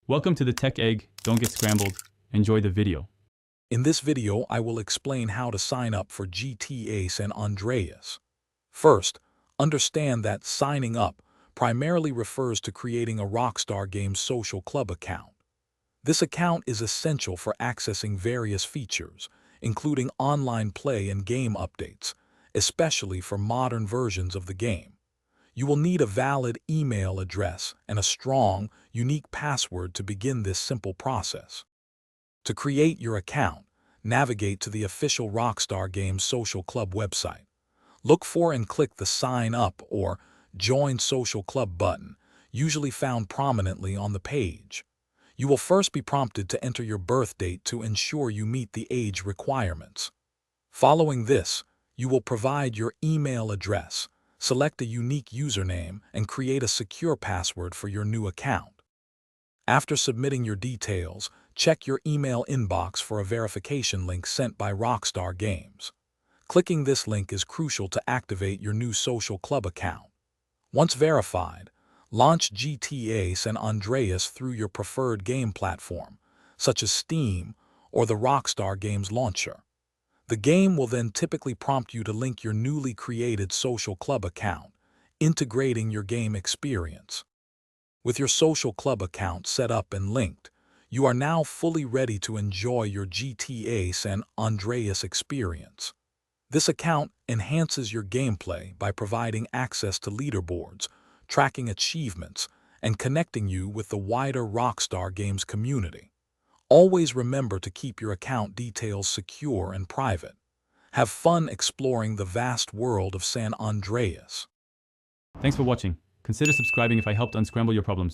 Welcome to the Tech Egg. Don't get scrambled. Enjoy the video. In this video, I will explain how to sign up for GTA San Andreas. First, understand that signing up primarily refers to creating a Rockstar Games social club account. This account is essential for accessing various features, including online play and game updates, especially for modern versions of the game. You will need a valid email address and a strong, unique password to begin this simple process. To create your account, navigate to the official Rockstar Games social club website. Look for and click the Sign Up or Join Social Club button, usually found prominently on the page. You will first be prompted to enter your birth date to ensure you meet the age requirements. Following this, you will provide your email address, select a unique username, and create a secure password for your new account. After submitting your details, check your email inbox for a verification link sent by Rockstar Games. Clicking this link is crucial to activate your new social club account. Once verified, launch GTA San Andreas through your preferred game platform, such as Steam or the Rockstar Games launcher. The game will then typically prompt you to link your newly created social club account, integrating your game experience. With your social club account set up and linked, you are now fully ready to enjoy your GTA San Andreas experience. This account enhances your gameplay by providing access to leaderboards, tracking achievements, and connecting you with the wider Rockstar Games community. Always remember to keep your account details secure and private. Have fun exploring the vast world of San Andreas. Thanks for watching. Consider subscribing if I helped unscramble your problems.